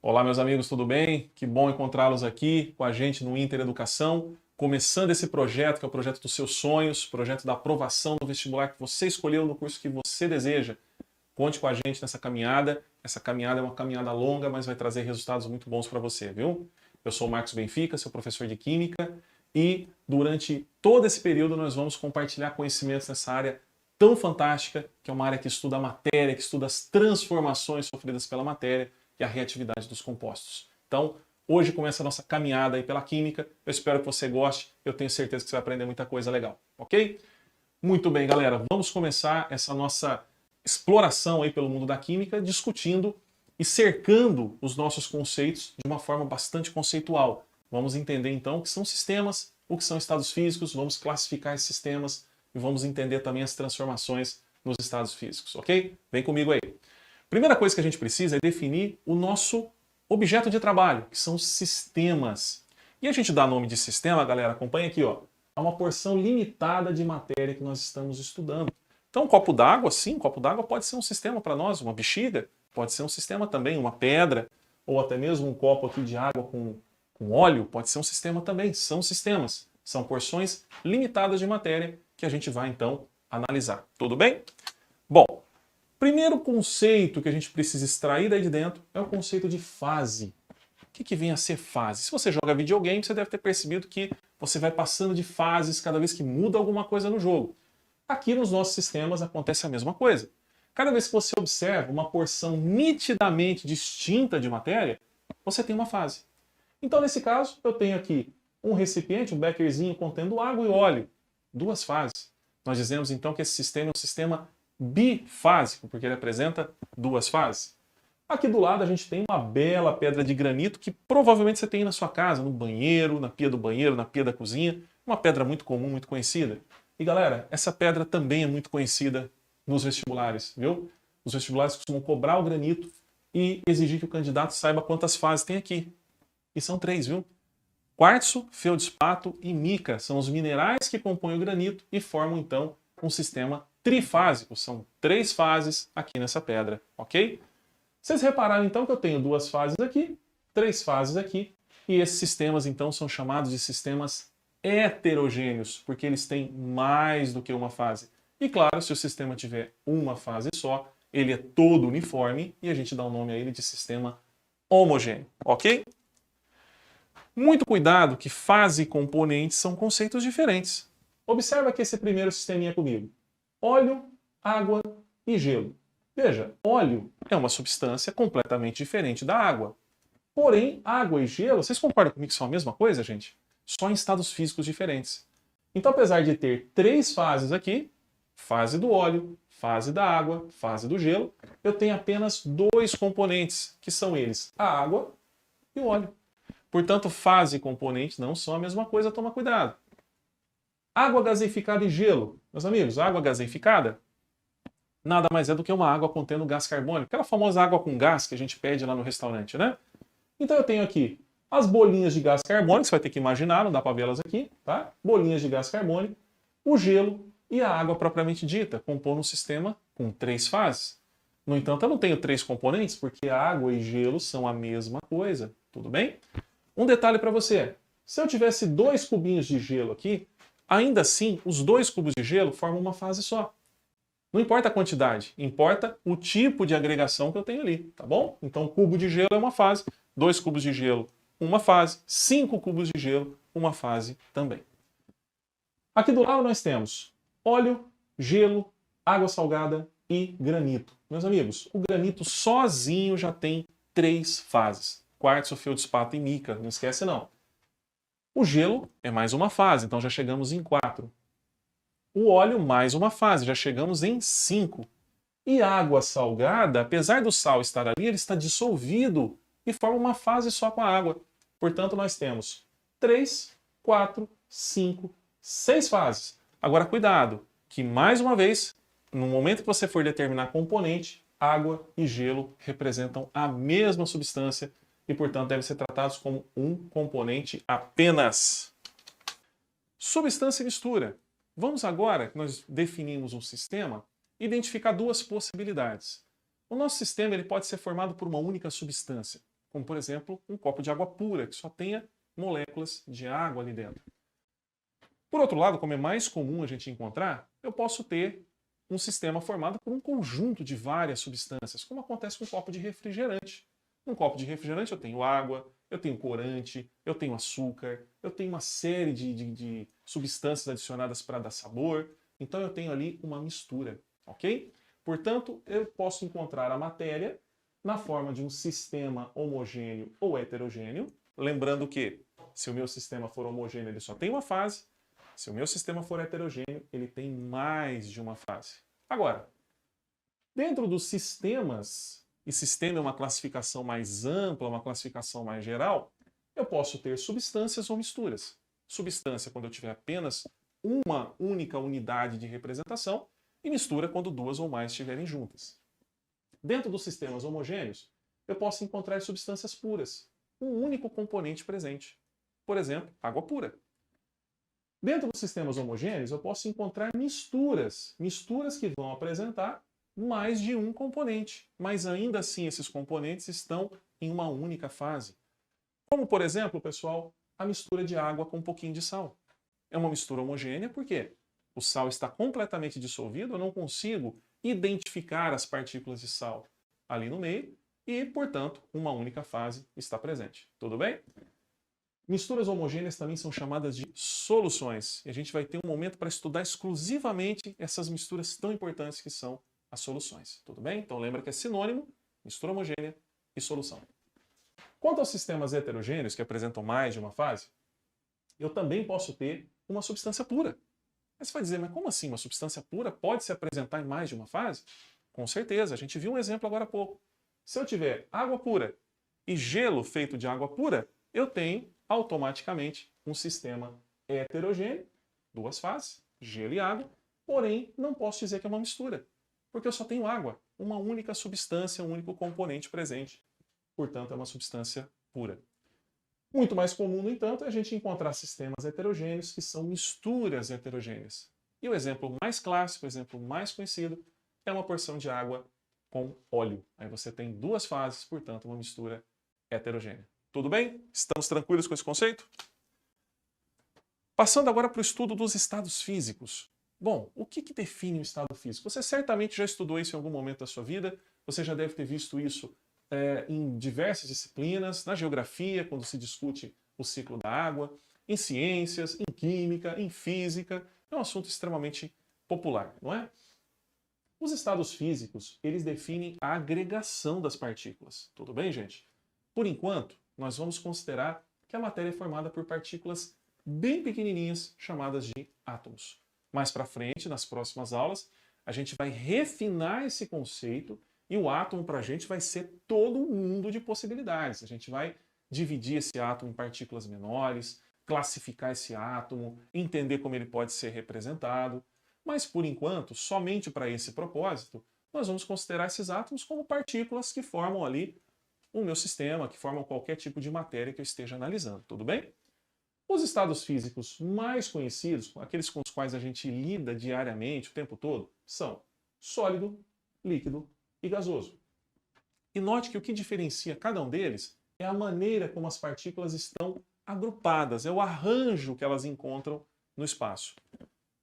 Olá, meus amigos, tudo bem? Que bom encontrá-los aqui com a gente no Inter Educação, começando esse projeto que é o projeto dos seus sonhos, projeto da aprovação do vestibular que você escolheu no curso que você deseja. Conte com a gente nessa caminhada. Essa caminhada é uma caminhada longa, mas vai trazer resultados muito bons para você, viu? Eu sou o Marcos Benfica, seu professor de Química, e durante todo esse período nós vamos compartilhar conhecimentos nessa área tão fantástica, que é uma área que estuda a matéria, que estuda as transformações sofridas pela matéria e a reatividade dos compostos. Então, hoje começa a nossa caminhada aí pela Química. Eu espero que você goste, eu tenho certeza que você vai aprender muita coisa legal, ok? Muito bem, galera, vamos começar essa nossa exploração aí pelo mundo da Química, discutindo e cercando os nossos conceitos de uma forma bastante conceitual. Vamos entender então o que são sistemas, o que são estados físicos, vamos classificar esses sistemas e vamos entender também as transformações nos estados físicos, ok? Vem comigo aí. Primeira coisa que a gente precisa é definir o nosso objeto de trabalho, que são os sistemas. E a gente dá nome de sistema, galera, acompanha aqui, ó, a uma porção limitada de matéria que nós estamos estudando. Então, um copo d'água, sim, um copo d'água pode ser um sistema para nós, uma bexiga pode ser um sistema também, uma pedra, ou até mesmo um copo aqui de água com óleo pode ser um sistema também. São sistemas, são porções limitadas de matéria que a gente vai, então, analisar. Tudo bem? Bom, primeiro conceito que a gente precisa extrair daí de dentro é o conceito de fase. O que vem a ser fase? Se você joga videogame, você deve ter percebido que você vai passando de fases cada vez que muda alguma coisa no jogo. Aqui nos nossos sistemas acontece a mesma coisa. Cada vez que você observa uma porção nitidamente distinta de matéria, você tem uma fase. Então, nesse caso, eu tenho aqui um recipiente, um bekerzinho contendo água e óleo. Duas fases. Nós dizemos então que esse sistema é um sistema bifásico, porque ele apresenta duas fases. Aqui do lado a gente tem uma bela pedra de granito que provavelmente você tem na sua casa, no banheiro, na pia do banheiro, na pia da cozinha. Uma pedra muito comum, muito conhecida. E galera, essa pedra também é muito conhecida nos vestibulares, viu? Os vestibulares costumam cobrar o granito e exigir que o candidato saiba quantas fases tem aqui. E são 3, viu? Quartzo, feldspato e mica são os minerais que compõem o granito e formam então um sistema trifásico. São 3 fases aqui nessa pedra, ok? Vocês repararam então que eu tenho 2 fases aqui, 3 fases aqui, e esses sistemas então são chamados de sistemas heterogêneos, porque eles têm mais do que uma fase. E claro, se o sistema tiver uma fase só, ele é todo uniforme e a gente dá o nome a ele de sistema homogêneo, ok? Muito cuidado que fase e componentes são conceitos diferentes. Observa aqui esse primeiro sisteminha comigo. Óleo, água e gelo. Veja, óleo é uma substância completamente diferente da água. Porém, água e gelo, vocês concordam comigo que são a mesma coisa, gente? Só em estados físicos diferentes. Então, apesar de ter 3 fases aqui, fase do óleo, fase da água, fase do gelo, eu tenho apenas 2 componentes, que são eles, a água e o óleo. Portanto, fase e componente não são a mesma coisa, toma cuidado. Água gaseificada e gelo. Meus amigos, água gaseificada nada mais é do que uma água contendo gás carbônico, aquela famosa água com gás que a gente pede lá no restaurante, né? Então eu tenho aqui as bolinhas de gás carbônico, você vai ter que imaginar, não dá para vê-las aqui, tá? Bolinhas de gás carbônico, o gelo e a água propriamente dita, compondo um sistema com 3 fases. No entanto, eu não tenho 3 componentes, porque água e gelo são a mesma coisa, tudo bem? Um detalhe para você, se eu tivesse 2 cubinhos de gelo aqui, ainda assim, os 2 cubos de gelo formam uma fase só. Não importa a quantidade, importa o tipo de agregação que eu tenho ali, tá bom? Então, um cubo de gelo é uma fase, 2 cubos de gelo, uma fase, 5 cubos de gelo, uma fase também. Aqui do lado nós temos óleo, gelo, água salgada e granito. Meus amigos, o granito sozinho já tem 3 fases. Quartzo, feldspato e mica, não esquece não. O gelo é mais uma fase, então já chegamos em 4. O óleo, mais uma fase, já chegamos em 5. E a água salgada, apesar do sal estar ali, ele está dissolvido e forma uma fase só com a água. Portanto, nós temos 3, 4, 5, 6 fases. Agora, cuidado, que mais uma vez, no momento que você for determinar componente, água e gelo representam a mesma substância e, portanto, devem ser tratados como um componente apenas. Substância e mistura. Vamos agora, que nós definimos um sistema, identificar 2 possibilidades. O nosso sistema ele pode ser formado por uma única substância, como por exemplo um copo de água pura, que só tenha moléculas de água ali dentro. Por outro lado, como é mais comum a gente encontrar, eu posso ter um sistema formado por um conjunto de várias substâncias, como acontece com um copo de refrigerante. Num copo de refrigerante eu tenho água, eu tenho corante, eu tenho açúcar, eu tenho uma série de substâncias adicionadas para dar sabor. Então eu tenho ali uma mistura, ok? Portanto, eu posso encontrar a matéria na forma de um sistema homogêneo ou heterogêneo. Lembrando que, se o meu sistema for homogêneo, ele só tem uma fase. Se o meu sistema for heterogêneo, ele tem mais de uma fase. Agora, dentro dos sistemas, e sistema é uma classificação mais ampla, uma classificação mais geral, eu posso ter substâncias ou misturas. Substância quando eu tiver apenas uma única unidade de representação e mistura quando duas ou mais estiverem juntas. Dentro dos sistemas homogêneos, eu posso encontrar substâncias puras, um único componente presente. Por exemplo, água pura. Dentro dos sistemas homogêneos, eu posso encontrar misturas que vão apresentar mais de um componente, mas ainda assim esses componentes estão em uma única fase. Como, por exemplo, pessoal, a mistura de água com um pouquinho de sal. É uma mistura homogênea porque o sal está completamente dissolvido, eu não consigo identificar as partículas de sal ali no meio e, portanto, uma única fase está presente. Tudo bem? Misturas homogêneas também são chamadas de soluções. E a gente vai ter um momento para estudar exclusivamente essas misturas tão importantes que são as soluções. Tudo bem? Então lembra que é sinônimo, mistura homogênea e solução. Quanto aos sistemas heterogêneos, que apresentam mais de uma fase, eu também posso ter uma substância pura. Mas você vai dizer, mas como assim? Uma substância pura pode se apresentar em mais de uma fase? Com certeza, a gente viu um exemplo agora há pouco. Se eu tiver água pura e gelo feito de água pura, eu tenho automaticamente um sistema heterogêneo, duas fases, gelo e água, porém não posso dizer que é uma mistura, porque eu só tenho água, uma única substância, um único componente presente, portanto é uma substância pura. Muito mais comum, no entanto, é a gente encontrar sistemas heterogêneos que são misturas heterogêneas. E o exemplo mais clássico, o exemplo mais conhecido, é uma porção de água com óleo. Aí você tem duas fases, portanto uma mistura heterogênea. Tudo bem? Estamos tranquilos com esse conceito? Passando agora para o estudo dos estados físicos. Bom, o que define um estado físico? Você certamente já estudou isso em algum momento da sua vida, você já deve ter visto isso em diversas disciplinas, na geografia, quando se discute o ciclo da água, em ciências, em química, em física. É um assunto extremamente popular, não é? Os estados físicos, eles definem a agregação das partículas. Tudo bem, gente? Por enquanto, nós vamos considerar que a matéria é formada por partículas bem pequenininhas, chamadas de átomos. Mais para frente, nas próximas aulas, a gente vai refinar esse conceito e o átomo para a gente vai ser todo um mundo de possibilidades. A gente vai dividir esse átomo em partículas menores, classificar esse átomo, entender como ele pode ser representado. Mas, por enquanto, somente para esse propósito, nós vamos considerar esses átomos como partículas que formam ali o meu sistema, que formam qualquer tipo de matéria que eu esteja analisando, tudo bem? Os estados físicos mais conhecidos, aqueles com os quais a gente lida diariamente, o tempo todo, são sólido, líquido e gasoso. E note que o que diferencia cada um deles é a maneira como as partículas estão agrupadas, é o arranjo que elas encontram no espaço.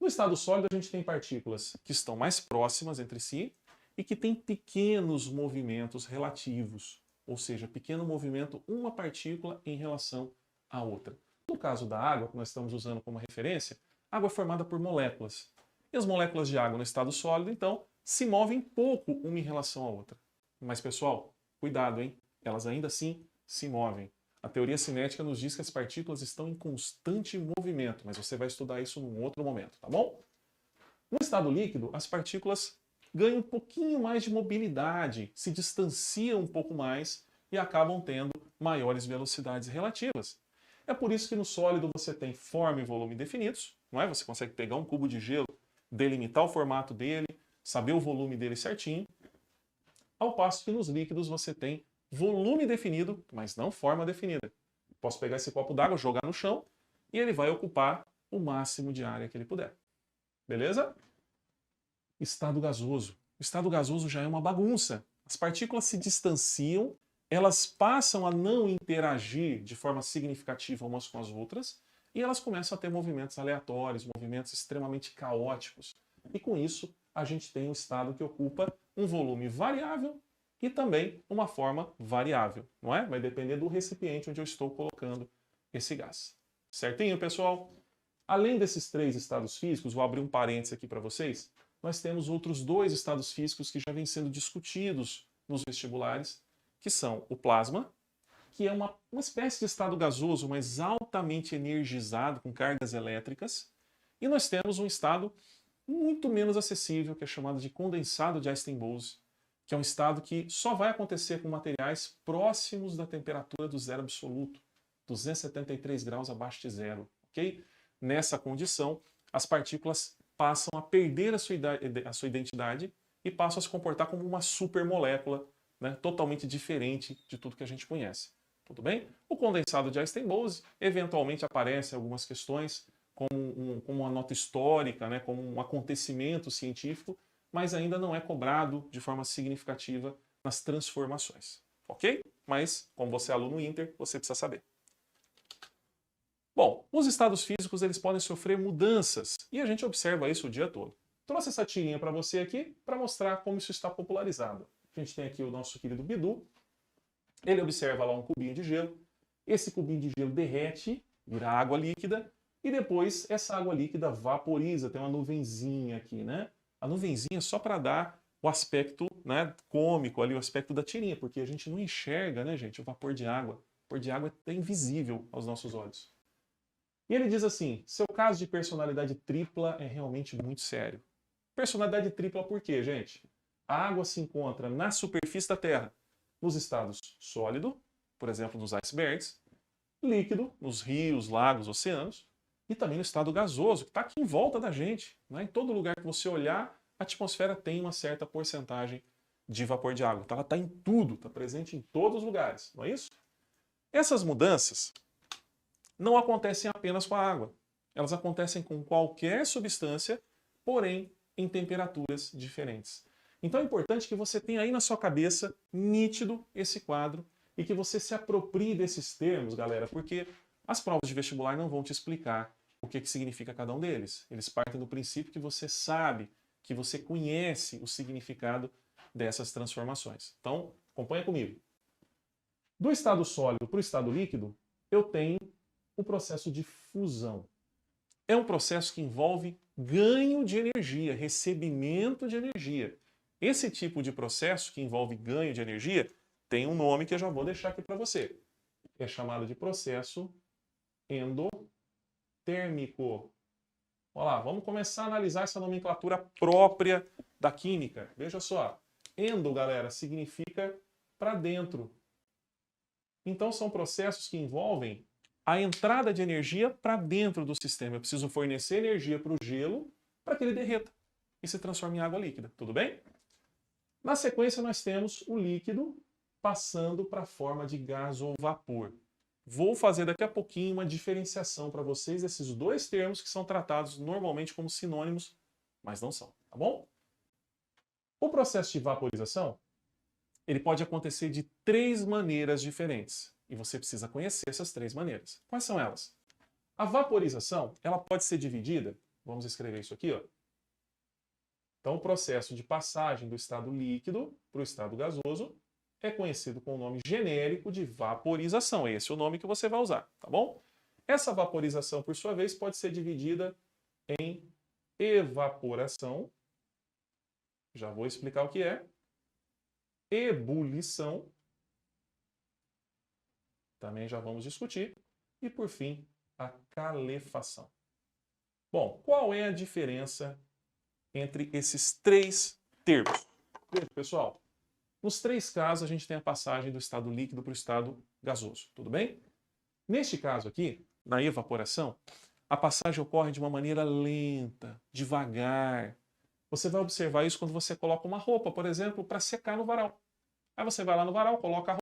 No estado sólido, a gente tem partículas que estão mais próximas entre si e que têm pequenos movimentos relativos. Ou seja, pequeno movimento, uma partícula em relação à outra. No caso da água, que nós estamos usando como referência, a água é formada por moléculas. E as moléculas de água no estado sólido, então, se movem pouco uma em relação à outra. Mas, pessoal, cuidado, hein? Elas ainda assim se movem. A teoria cinética nos diz que as partículas estão em constante movimento, mas você vai estudar isso num outro momento, tá bom? No estado líquido, as partículas ganham um pouquinho mais de mobilidade, se distanciam um pouco mais e acabam tendo maiores velocidades relativas. É por isso que no sólido você tem forma e volume definidos, não é? Você consegue pegar um cubo de gelo, delimitar o formato dele, saber o volume dele certinho, ao passo que nos líquidos você tem volume definido, mas não forma definida. Posso pegar esse copo d'água, jogar no chão e ele vai ocupar o máximo de área que ele puder. Beleza? Estado gasoso. O estado gasoso já é uma bagunça. As partículas se distanciam, elas passam a não interagir de forma significativa umas com as outras e elas começam a ter movimentos aleatórios, movimentos extremamente caóticos. E com isso, a gente tem um estado que ocupa um volume variável e também uma forma variável, não é? Vai depender do recipiente onde eu estou colocando esse gás. Certinho, pessoal? Além desses 3 estados físicos, vou abrir um parênteses aqui para vocês, nós temos outros 2 estados físicos que já vêm sendo discutidos nos vestibulares, que são o plasma, que é uma espécie de estado gasoso, mas altamente energizado, com cargas elétricas, e nós temos um estado muito menos acessível, que é chamado de condensado de Einstein-Bose, que é um estado que só vai acontecer com materiais próximos da temperatura do zero absoluto, 273 graus abaixo de zero, ok? Nessa condição, as partículas passam a perder a sua identidade e passam a se comportar como uma supermolécula, né, totalmente diferente de tudo que a gente conhece. Tudo bem? O condensado de Einstein-Bose eventualmente aparece em algumas questões como uma nota histórica, né, como um acontecimento científico, mas ainda não é cobrado de forma significativa nas transformações. Ok? Mas, como você é aluno Inter, você precisa saber. Bom, os estados físicos eles podem sofrer mudanças e a gente observa isso o dia todo. Trouxe essa tirinha para você aqui para mostrar como isso está popularizado. A gente tem aqui o nosso querido Bidu. Ele observa lá um cubinho de gelo. Esse cubinho de gelo derrete, vira água líquida e depois essa água líquida vaporiza. Tem uma nuvenzinha aqui, né? A nuvenzinha é só para dar o aspecto, né, cômico ali, o aspecto da tirinha, porque a gente não enxerga, né, gente, o vapor de água. O vapor de água é invisível aos nossos olhos. E ele diz assim, seu caso de personalidade tripla é realmente muito sério. Personalidade tripla por quê, gente? A água se encontra na superfície da Terra, nos estados sólido, por exemplo, nos icebergs, líquido, nos rios, lagos, oceanos, e também no estado gasoso, que está aqui em volta da gente. Né? Em todo lugar que você olhar, a atmosfera tem uma certa porcentagem de vapor de água. Ela está em tudo, está presente em todos os lugares, não é isso? Essas mudanças não acontecem apenas com a água. Elas acontecem com qualquer substância, porém em temperaturas diferentes. Então é importante que você tenha aí na sua cabeça nítido esse quadro e que você se aproprie desses termos, galera, porque as provas de vestibular não vão te explicar o que significa cada um deles. Eles partem do princípio que você sabe, que você conhece o significado dessas transformações. Então, acompanha comigo. Do estado sólido para o estado líquido, eu tenho o processo de fusão. É um processo que envolve ganho de energia, recebimento de energia. Esse tipo de processo que envolve ganho de energia tem um nome que eu já vou deixar aqui para você. É chamado de processo endotérmico. Olha lá, vamos começar a analisar essa nomenclatura própria da química. Veja só. Endo, galera, significa para dentro. Então são processos que envolvem a entrada de energia para dentro do sistema. Eu preciso fornecer energia para o gelo para que ele derreta e se transforme em água líquida. Tudo bem? Na sequência, nós temos o líquido passando para a forma de gás ou vapor. Vou fazer daqui a pouquinho uma diferenciação para vocês desses dois termos que são tratados normalmente como sinônimos, mas não são, tá bom? O processo de vaporização, ele pode acontecer de 3 maneiras diferentes. E você precisa conhecer essas 3 maneiras. Quais são elas? A vaporização, ela pode ser dividida, vamos escrever isso aqui, ó. Então, o processo de passagem do estado líquido para o estado gasoso é conhecido com o nome genérico de vaporização. Esse é o nome que você vai usar, tá bom? Essa vaporização, por sua vez, pode ser dividida em evaporação. Já vou explicar o que é. Ebulição. Também já vamos discutir. E, por fim, a calefação. Bom, qual é a diferença entre esses 3 termos? Veja, pessoal, nos 3 casos a gente tem a passagem do estado líquido para o estado gasoso, tudo bem? Neste caso aqui, na evaporação, a passagem ocorre de uma maneira lenta, devagar. Você vai observar isso quando você coloca uma roupa, por exemplo, para secar no varal. Aí você vai lá no varal, coloca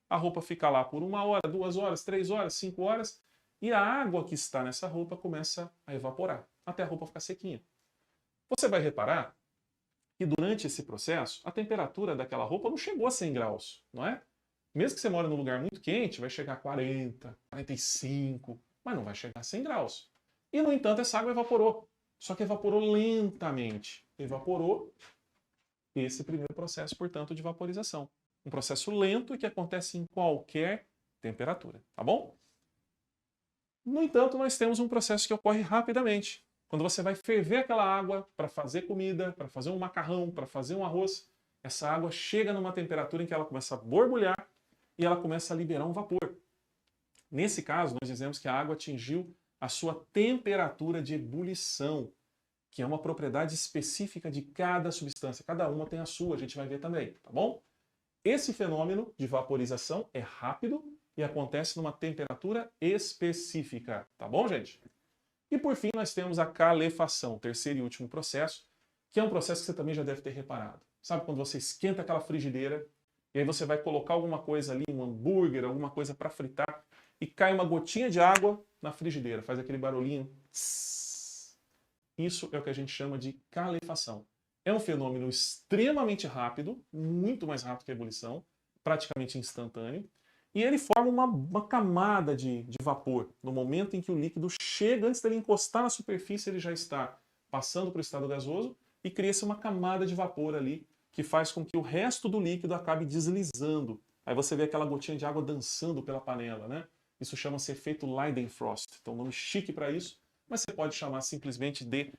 a roupa fica lá por 1 hora, 2 horas, 3 horas, 5 horas, e a água que está nessa roupa começa a evaporar, até a roupa ficar sequinha. Você vai reparar que durante esse processo, a temperatura daquela roupa não chegou a 100 graus, não é? Mesmo que você mora num lugar muito quente, vai chegar a 40, 45, mas não vai chegar a 100 graus. E, no entanto, essa água evaporou. Só que evaporou lentamente. Evaporou esse primeiro processo, portanto, de vaporização. Um processo lento e que acontece em qualquer temperatura, tá bom? No entanto, nós temos um processo que ocorre rapidamente. Quando você vai ferver aquela água para fazer comida, para fazer um macarrão, para fazer um arroz, essa água chega numa temperatura em que ela começa a borbulhar e ela começa a liberar um vapor. Nesse caso, nós dizemos que a água atingiu a sua temperatura de ebulição, que é uma propriedade específica de cada substância. Cada uma tem a sua, a gente vai ver também, tá bom? Esse fenômeno de vaporização é rápido e acontece numa temperatura específica, tá bom, gente? E por fim, nós temos a calefação, terceiro e último processo, que é um processo que você também já deve ter reparado. Sabe quando você esquenta aquela frigideira e aí você vai colocar alguma coisa ali, um hambúrguer, alguma coisa para fritar, e cai uma gotinha de água na frigideira, faz aquele barulhinho. Isso é o que a gente chama de calefação. É um fenômeno extremamente rápido, muito mais rápido que a ebulição, praticamente instantâneo, e ele forma uma camada de vapor. No momento em que o líquido chega, antes dele encostar na superfície, ele já está passando para o estado gasoso e cria-se uma camada de vapor ali, que faz com que o resto do líquido acabe deslizando. Aí você vê aquela gotinha de água dançando pela panela, né? Isso chama-se efeito Leidenfrost. Então, um nome chique para isso, mas você pode chamar simplesmente de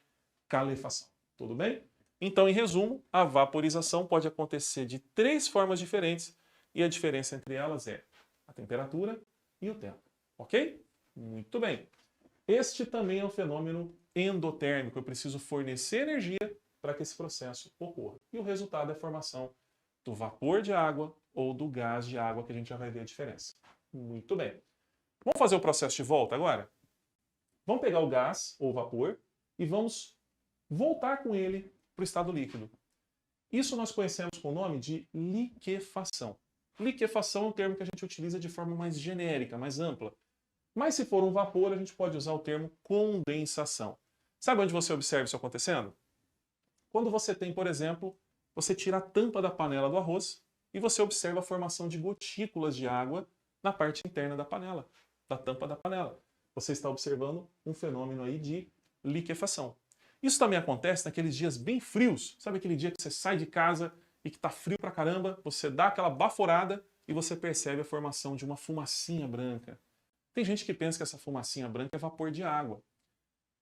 calefação. Tudo bem? Então, em resumo, a vaporização pode acontecer de 3 formas diferentes e a diferença entre elas é a temperatura e o tempo. Ok? Muito bem. Este também é um fenômeno endotérmico. Eu preciso fornecer energia para que esse processo ocorra. E o resultado é a formação do vapor de água ou do gás de água, que a gente já vai ver a diferença. Muito bem. Vamos fazer o processo de volta agora? Vamos pegar o gás ou vapor e vamos voltar com ele para o estado líquido. Isso nós conhecemos com o nome de liquefação. Liquefação é um termo que a gente utiliza de forma mais genérica, mais ampla. Mas se for um vapor, a gente pode usar o termo condensação. Sabe onde você observa isso acontecendo? Quando você tem, por exemplo, você tira a tampa da panela do arroz e você observa a formação de gotículas de água na parte interna da panela, da tampa da panela. Você está observando um fenômeno aí de liquefação. Isso também acontece naqueles dias bem frios. Sabe aquele dia que você sai de casa e que está frio pra caramba, você dá aquela baforada e você percebe a formação de uma fumacinha branca. Tem gente que pensa que essa fumacinha branca é vapor de água.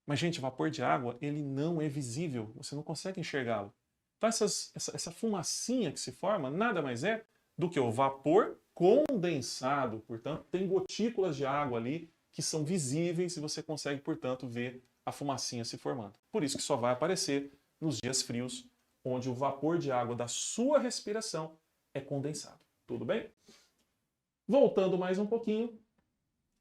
Mas, gente, vapor de água, ele não é visível. Você não consegue enxergá-lo. Então, essa fumacinha que se forma nada mais é do que o vapor condensado. Portanto, tem gotículas de água ali que são visíveis e você consegue, portanto, ver a fumacinha se formando. Por isso que só vai aparecer nos dias frios, onde o vapor de água da sua respiração é condensado. Tudo bem? Voltando mais um pouquinho,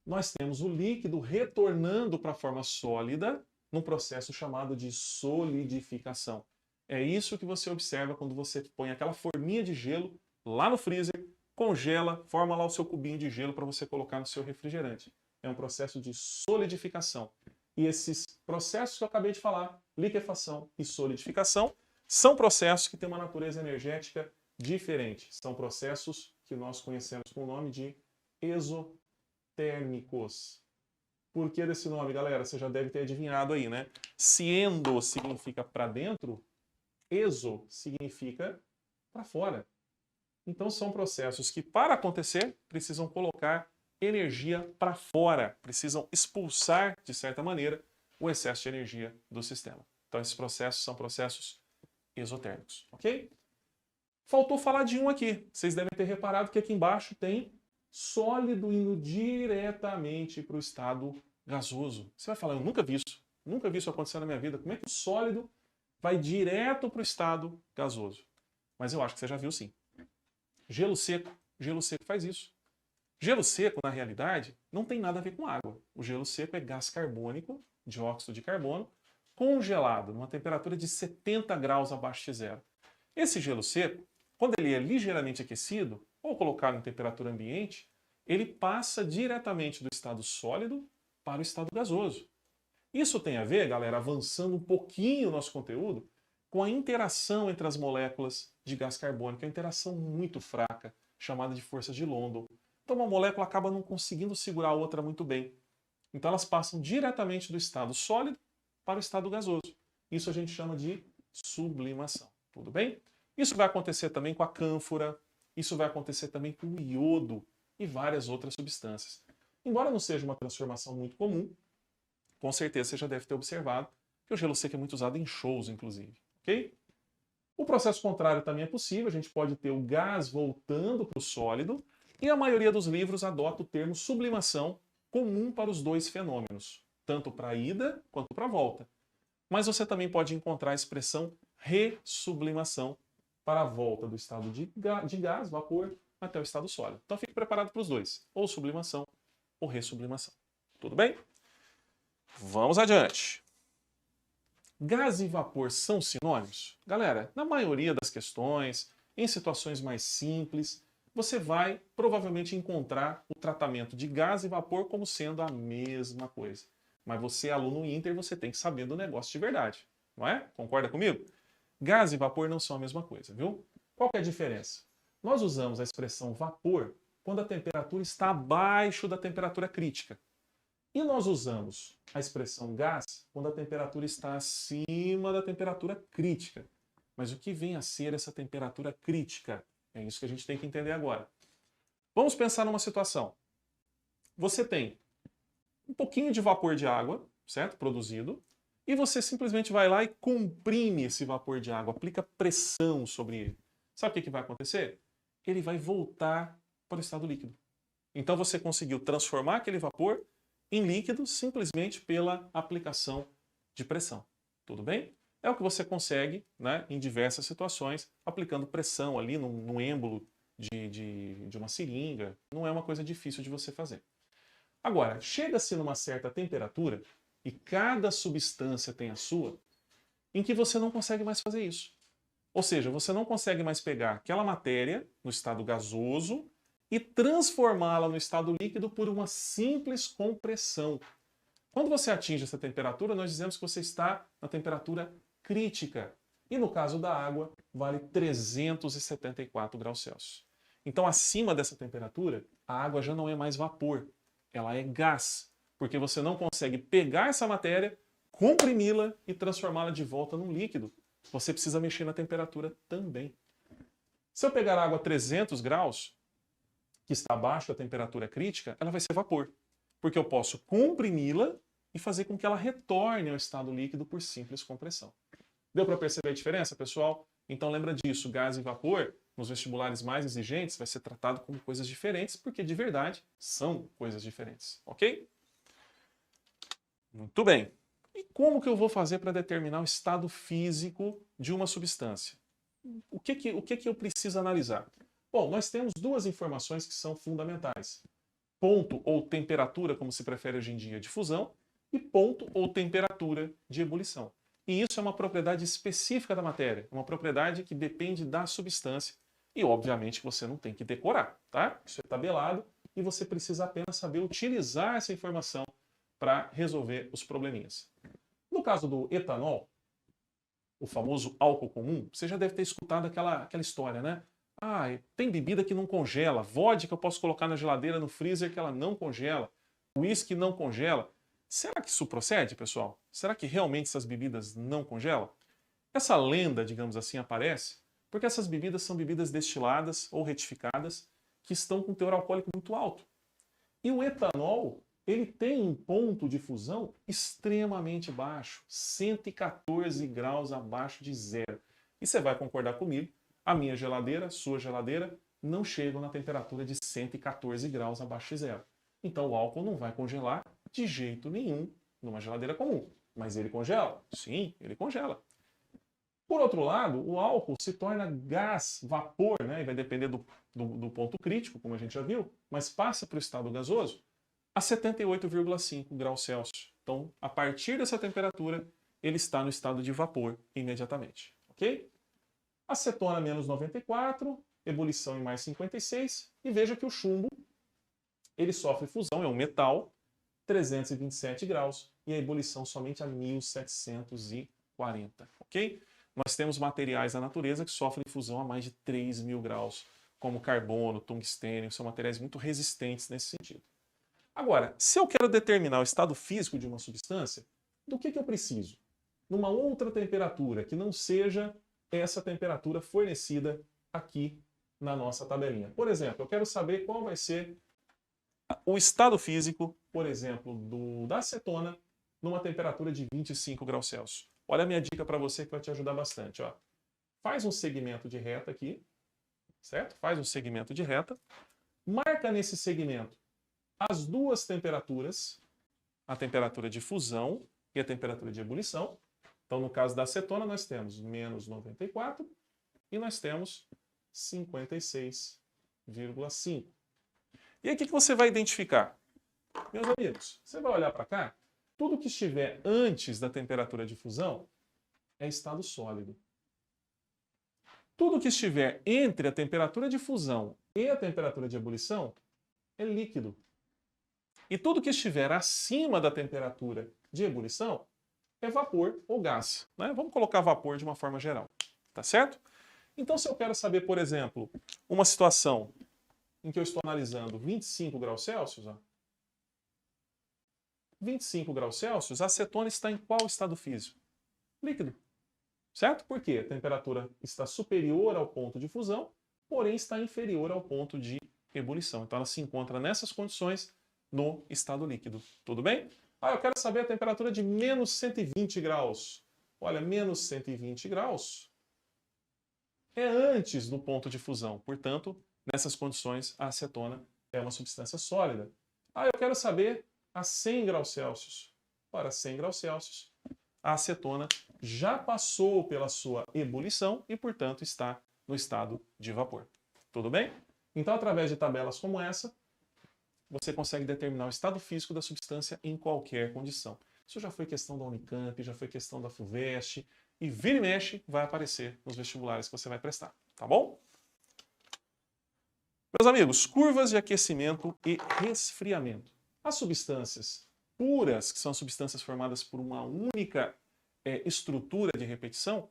nós temos o líquido retornando para a forma sólida num processo chamado de solidificação. É isso que você observa quando você põe aquela forminha de gelo lá no freezer, congela, forma lá o seu cubinho de gelo para você colocar no seu refrigerante. É um processo de solidificação. E esses processos que eu acabei de falar, liquefação e solidificação, são processos que têm uma natureza energética diferente. São processos que nós conhecemos com o nome de exotérmicos. Por que desse nome, galera? Você já deve ter adivinhado aí, né? Se endo significa para dentro, exo significa para fora. Então são processos que, para acontecer, precisam colocar energia para fora, precisam expulsar, de certa maneira, o excesso de energia do sistema. Então esses processos são processos exotérmicos, ok? Faltou falar de um aqui. Vocês devem ter reparado que aqui embaixo tem sólido indo diretamente para o estado gasoso. Você vai falar, eu nunca vi isso acontecer na minha vida. Como é que o sólido vai direto para o estado gasoso? Mas eu acho que você já viu sim. Gelo seco faz isso. Gelo seco, na realidade, não tem nada a ver com água. O gelo seco é gás carbônico, dióxido de carbono, congelado numa temperatura de 70 graus abaixo de zero. Esse gelo seco, quando ele é ligeiramente aquecido, ou colocado em temperatura ambiente, ele passa diretamente do estado sólido para o estado gasoso. Isso tem a ver, galera, avançando um pouquinho o nosso conteúdo, com a interação entre as moléculas de gás carbônico, é uma interação muito fraca. chamada de força de London. Então uma molécula acaba não conseguindo segurar a outra muito bem. Então elas passam diretamente do estado sólido para o estado gasoso. Isso a gente chama de sublimação. Tudo bem? Isso vai acontecer também com a cânfora, isso vai acontecer também com o iodo e várias outras substâncias. Embora não seja uma transformação muito comum, com certeza você já deve ter observado que o gelo seco é muito usado em shows, inclusive. Ok? O processo contrário também é possível, a gente pode ter o gás voltando para o sólido, e a maioria dos livros adota o termo sublimação comum para os dois fenômenos, tanto para a ida quanto para a volta. Mas você também pode encontrar a expressão ressublimação para a volta do estado de gás, vapor, até o estado sólido. Então fique preparado para os dois, ou sublimação ou ressublimação. Tudo bem? Vamos adiante. Gás e vapor são sinônimos? Galera, na maioria das questões, em situações mais simples, você vai provavelmente encontrar o tratamento de gás e vapor como sendo a mesma coisa. Mas você, aluno Inter, você tem que saber do negócio de verdade, não é? Concorda comigo? Gás e vapor não são a mesma coisa, viu? Qual que é a diferença? Nós usamos a expressão vapor quando a temperatura está abaixo da temperatura crítica. E nós usamos a expressão gás quando a temperatura está acima da temperatura crítica. Mas o que vem a ser essa temperatura crítica? É isso que a gente tem que entender agora. Vamos pensar numa situação. Você tem um pouquinho de vapor de água, certo? Produzido, e você simplesmente vai lá e comprime esse vapor de água, aplica pressão sobre ele. Sabe o que vai acontecer? Ele vai voltar para o estado líquido. Então você conseguiu transformar aquele vapor em líquido simplesmente pela aplicação de pressão. Tudo bem? É o que você consegue, né, em diversas situações, aplicando pressão ali num êmbolo de uma seringa. Não é uma coisa difícil de você fazer. Agora, chega-se numa certa temperatura, e cada substância tem a sua, em que você não consegue mais fazer isso. Ou seja, você não consegue mais pegar aquela matéria no estado gasoso e transformá-la no estado líquido por uma simples compressão. Quando você atinge essa temperatura, nós dizemos que você está na temperatura crítica. E no caso da água, vale 374 graus Celsius. Então, acima dessa temperatura, a água já não é mais vapor, ela é gás. Porque você não consegue pegar essa matéria, comprimi-la e transformá-la de volta num líquido. Você precisa mexer na temperatura também. Se eu pegar a água a 300 graus, que está abaixo da temperatura crítica, ela vai ser vapor. Porque eu posso comprimi-la e fazer com que ela retorne ao estado líquido por simples compressão. Deu para perceber a diferença, pessoal? Então lembra disso, gás e vapor, nos vestibulares mais exigentes, vai ser tratado como coisas diferentes, porque de verdade são coisas diferentes, ok? Muito bem. E como que eu vou fazer para determinar o estado físico de uma substância? O que eu preciso analisar? Bom, nós temos duas informações que são fundamentais. Ponto ou temperatura, como se prefere hoje em dia, de fusão, e ponto ou temperatura de ebulição. E isso é uma propriedade específica da matéria, uma propriedade que depende da substância. E obviamente você não tem que decorar, tá? Isso é tabelado e você precisa apenas saber utilizar essa informação para resolver os probleminhas. No caso do etanol, o famoso álcool comum, você já deve ter escutado aquela história, né? Ah, tem bebida que não congela, vodka eu posso colocar na geladeira, no freezer, que ela não congela, uísque não congela. Será que isso procede, pessoal? Será que realmente essas bebidas não congelam? Essa lenda, digamos assim, aparece porque essas bebidas são bebidas destiladas ou retificadas que estão com teor alcoólico muito alto. E o etanol, ele tem um ponto de fusão extremamente baixo, 114 graus abaixo de zero. E você vai concordar comigo, a minha geladeira, a sua geladeira, não chegam na temperatura de 114 graus abaixo de zero. Então o álcool não vai congelar de jeito nenhum numa geladeira comum. Mas ele congela? Sim, ele congela. Por outro lado, o álcool se torna gás, vapor, né? E vai depender do ponto crítico, como a gente já viu, mas passa para o estado gasoso a 78,5 graus Celsius. Então, a partir dessa temperatura, ele está no estado de vapor imediatamente. Ok? Acetona menos 94, ebulição em mais 56, e veja que o chumbo ele sofre fusão, é um metal, 327 graus, e a ebulição somente a 1740. Ok? Nós temos materiais da natureza que sofrem fusão a mais de 3.000 graus, como carbono, tungstênio, são materiais muito resistentes nesse sentido. Agora, se eu quero determinar o estado físico de uma substância, do que eu preciso? Numa outra temperatura que não seja essa temperatura fornecida aqui na nossa tabelinha. Por exemplo, eu quero saber qual vai ser o estado físico, por exemplo, da acetona numa temperatura de 25 graus Celsius. Olha a minha dica para você que vai te ajudar bastante. Ó. Faz um segmento de reta aqui, certo? Faz um segmento de reta. Marca nesse segmento as duas temperaturas, a temperatura de fusão e a temperatura de ebulição. Então, no caso da acetona, nós temos menos 94 e nós temos 56,5. E aí, o que você vai identificar? Meus amigos, você vai olhar para cá, tudo que estiver antes da temperatura de fusão é estado sólido. Tudo que estiver entre a temperatura de fusão e a temperatura de ebulição é líquido. E tudo que estiver acima da temperatura de ebulição é vapor ou gás. Né? Vamos colocar vapor de uma forma geral. Tá certo? Então, se eu quero saber, por exemplo, uma situação em que eu estou analisando 25 graus Celsius, ó, 25 graus Celsius, a acetona está em qual estado físico? Líquido. Certo? Porque a temperatura está superior ao ponto de fusão, porém está inferior ao ponto de ebulição. Então ela se encontra nessas condições no estado líquido. Tudo bem? Eu quero saber a temperatura de menos 120 graus. Olha, menos 120 graus é antes do ponto de fusão. Portanto, nessas condições, a acetona é uma substância sólida. Eu quero saber a 100 graus Celsius. Ora, 100 graus Celsius, a acetona já passou pela sua ebulição e, portanto, está no estado de vapor. Tudo bem? Então, através de tabelas como essa, você consegue determinar o estado físico da substância em qualquer condição. Isso já foi questão da Unicamp, já foi questão da FUVEST, e vira e mexe vai aparecer nos vestibulares que você vai prestar, tá bom? Meus amigos, curvas de aquecimento e resfriamento. As substâncias puras, que são substâncias formadas por uma única estrutura de repetição,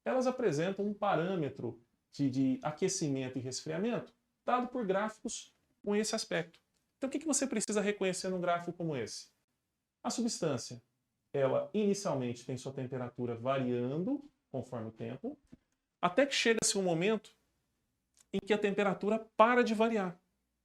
elas apresentam um parâmetro de aquecimento e resfriamento dado por gráficos com esse aspecto. Então, o que você precisa reconhecer num gráfico como esse? A substância, ela inicialmente tem sua temperatura variando conforme o tempo, até que chega-se um momento em que a temperatura para de variar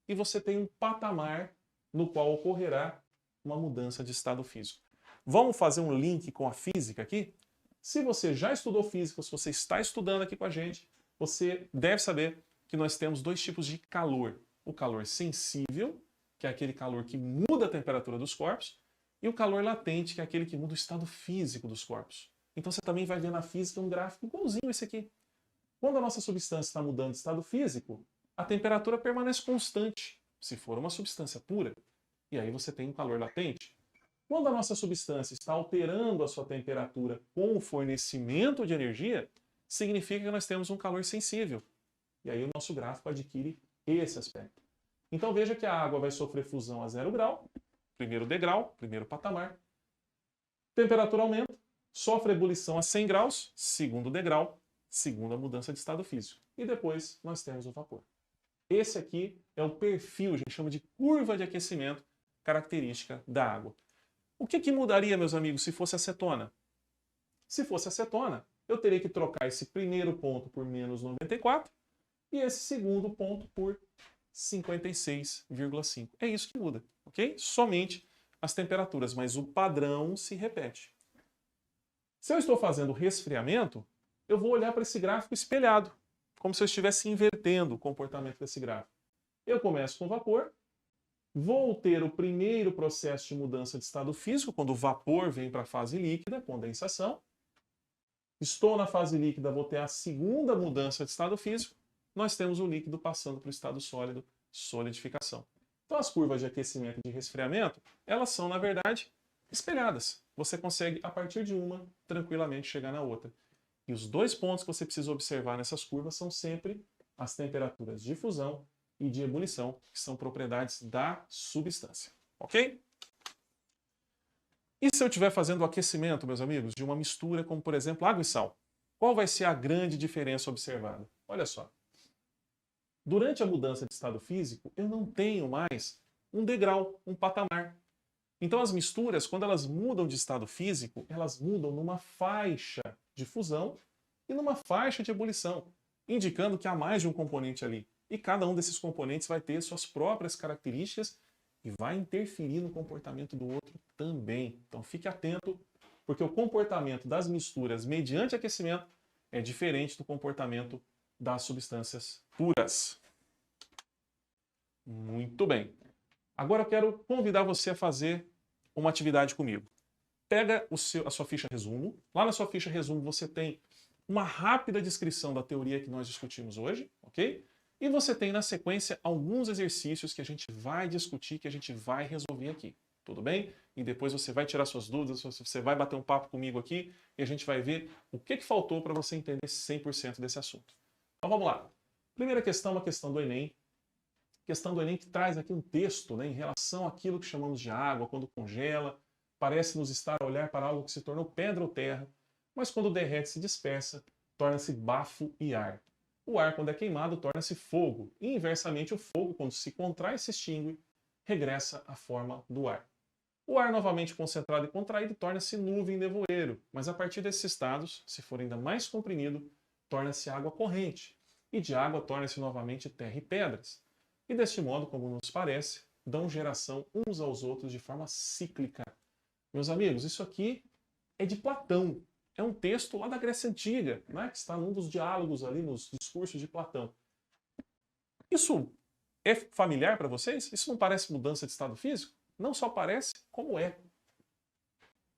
e você tem um patamar no qual ocorrerá uma mudança de estado físico. Vamos fazer um link com a física aqui? Se você já estudou física, se você está estudando aqui com a gente, você deve saber que nós temos dois tipos de calor. O calor sensível, que é aquele calor que muda a temperatura dos corpos, e o calor latente, que é aquele que muda o estado físico dos corpos. Então você também vai ver na física um gráfico igualzinho esse aqui. Quando a nossa substância está mudando de estado físico, a temperatura permanece constante, se for uma substância pura. E aí você tem um calor latente. Quando a nossa substância está alterando a sua temperatura com o fornecimento de energia, significa que nós temos um calor sensível. E aí o nosso gráfico adquire esse aspecto. Então veja que a água vai sofrer fusão a 0 grau, primeiro degrau, primeiro patamar. Temperatura aumenta, sofre ebulição a 100 graus, segundo degrau, segunda mudança de estado físico. E depois nós temos o vapor. Esse aqui é o perfil, a gente chama de curva de aquecimento, característica da água. O que mudaria, meus amigos, se fosse acetona? Se fosse acetona, eu teria que trocar esse primeiro ponto por menos 94 e esse segundo ponto por 56,5. É isso que muda, ok? Somente as temperaturas, mas o padrão se repete. Se eu estou fazendo resfriamento, eu vou olhar para esse gráfico espelhado, como se eu estivesse invertendo o comportamento desse gráfico. Eu começo com vapor, vou ter o primeiro processo de mudança de estado físico, quando o vapor vem para a fase líquida, condensação. Estou na fase líquida, vou ter a segunda mudança de estado físico. Nós temos o líquido passando para o estado sólido, solidificação. Então as curvas de aquecimento e de resfriamento, elas são, na verdade, espelhadas. Você consegue, a partir de uma, tranquilamente chegar na outra. E os dois pontos que você precisa observar nessas curvas são sempre as temperaturas de fusão e de ebulição, que são propriedades da substância. Ok? E se eu estiver fazendo o aquecimento, meus amigos, de uma mistura como, por exemplo, água e sal? Qual vai ser a grande diferença observada? Olha só. Durante a mudança de estado físico, eu não tenho mais um degrau, um patamar. Então as misturas, quando elas mudam de estado físico, elas mudam numa faixa de fusão e numa faixa de ebulição, indicando que há mais de um componente ali. E cada um desses componentes vai ter suas próprias características e vai interferir no comportamento do outro também. Então fique atento, porque o comportamento das misturas mediante aquecimento é diferente do comportamento das substâncias puras. Muito bem. Agora eu quero convidar você a fazer uma atividade comigo. Pega a sua ficha resumo. Lá na sua ficha resumo você tem uma rápida descrição da teoria que nós discutimos hoje, ok? E você tem na sequência alguns exercícios que a gente vai discutir, que a gente vai resolver aqui. Tudo bem? E depois você vai tirar suas dúvidas, você vai bater um papo comigo aqui e a gente vai ver o que faltou para você entender 100% desse assunto. Então vamos lá. Primeira questão, uma questão do Enem. Questão do Enem que traz aqui um texto, né, em relação àquilo que chamamos de água, quando congela, parece nos estar a olhar para algo que se tornou pedra ou terra, mas quando derrete se dispersa, torna-se bafo e ar. O ar, quando é queimado, torna-se fogo, e inversamente o fogo, quando se contrai e se extingue, regressa à forma do ar. O ar novamente concentrado e contraído torna-se nuvem e nevoeiro, mas a partir desses estados, se for ainda mais comprimido, torna-se água corrente, e de água torna-se novamente terra e pedras. E deste modo, como nos parece, dão geração uns aos outros de forma cíclica. Meus amigos, isso aqui é de Platão. É um texto lá da Grécia Antiga, né, que está num dos diálogos ali, nos discursos de Platão. Isso é familiar para vocês? Isso não parece mudança de estado físico? Não só parece, como é.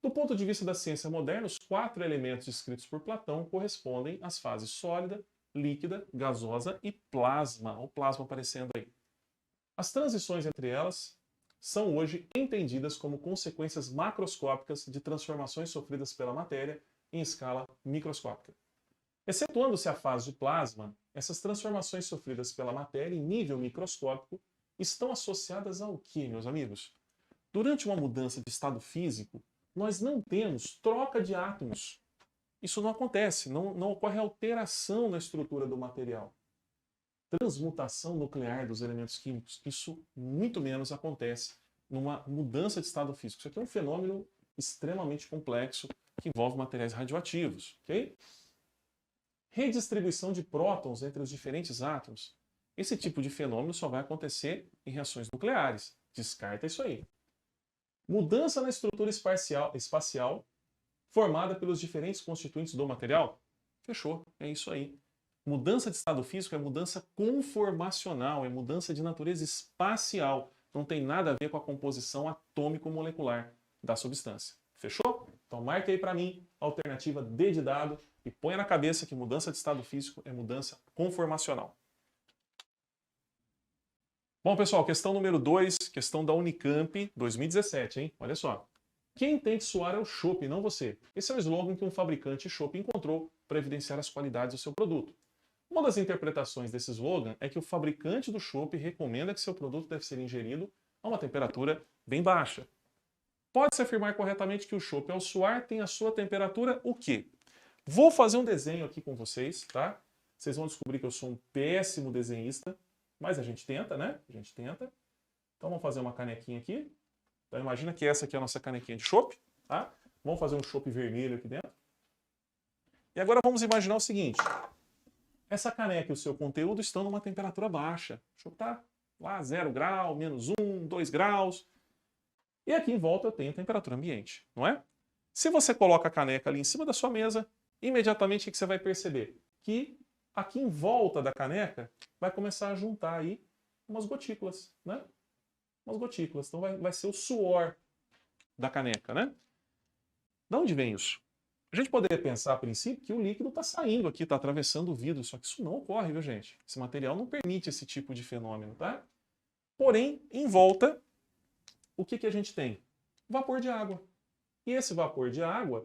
Do ponto de vista da ciência moderna, os 4 elementos descritos por Platão correspondem às fases sólida, líquida, gasosa e plasma. O plasma aparecendo aí. As transições entre elas são hoje entendidas como consequências macroscópicas de transformações sofridas pela matéria em escala microscópica. Excetuando-se a fase de plasma, essas transformações sofridas pela matéria em nível microscópico estão associadas ao quê, meus amigos? Durante uma mudança de estado físico, nós não temos troca de átomos. Isso não acontece, não ocorre alteração na estrutura do material. Transmutação nuclear dos elementos químicos, isso muito menos acontece numa mudança de estado físico. Isso aqui é um fenômeno extremamente complexo que envolve materiais radioativos, ok? Redistribuição de prótons entre os diferentes átomos. Esse tipo de fenômeno só vai acontecer em reações nucleares. Descarta isso aí. Mudança na estrutura espacial formada pelos diferentes constituintes do material. Fechou, é isso aí. Mudança de estado físico é mudança conformacional, é mudança de natureza espacial. Não tem nada a ver com a composição atômico-molecular da substância. Fechou? Então marque aí para mim a alternativa D de dado e ponha na cabeça que mudança de estado físico é mudança conformacional. Bom, pessoal, questão número 2, questão da Unicamp 2017, hein? Olha só. Quem tem que suar é o chopp, não você. Esse é o slogan que um fabricante chopp encontrou para evidenciar as qualidades do seu produto. Uma das interpretações desse slogan é que o fabricante do chopp recomenda que seu produto deve ser ingerido a uma temperatura bem baixa. Pode-se afirmar corretamente que o chopp, ao suar, tem a sua temperatura o quê? Vou fazer um desenho aqui com vocês, tá? Vocês vão descobrir que eu sou um péssimo desenhista, mas a gente tenta, né? A gente tenta. Então vamos fazer uma canequinha aqui. Então imagina que essa aqui é a nossa canequinha de chopp, tá? Vamos fazer um chopp vermelho aqui dentro. E agora vamos imaginar o seguinte. Essa caneca e o seu conteúdo estão numa temperatura baixa. O chopp está lá 0 grau, menos 1, 2 graus. E aqui em volta eu tenho a temperatura ambiente, não é? Se você coloca a caneca ali em cima da sua mesa, imediatamente o que você vai perceber? Que aqui em volta da caneca vai começar a juntar aí umas gotículas, né? Umas gotículas. Então vai ser o suor da caneca, né? De onde vem isso? A gente poderia pensar, a princípio, que o líquido está saindo aqui, está atravessando o vidro, só que isso não ocorre, viu, gente? Esse material não permite esse tipo de fenômeno, tá? Porém, em volta, o que a gente tem? Vapor de água. E esse vapor de água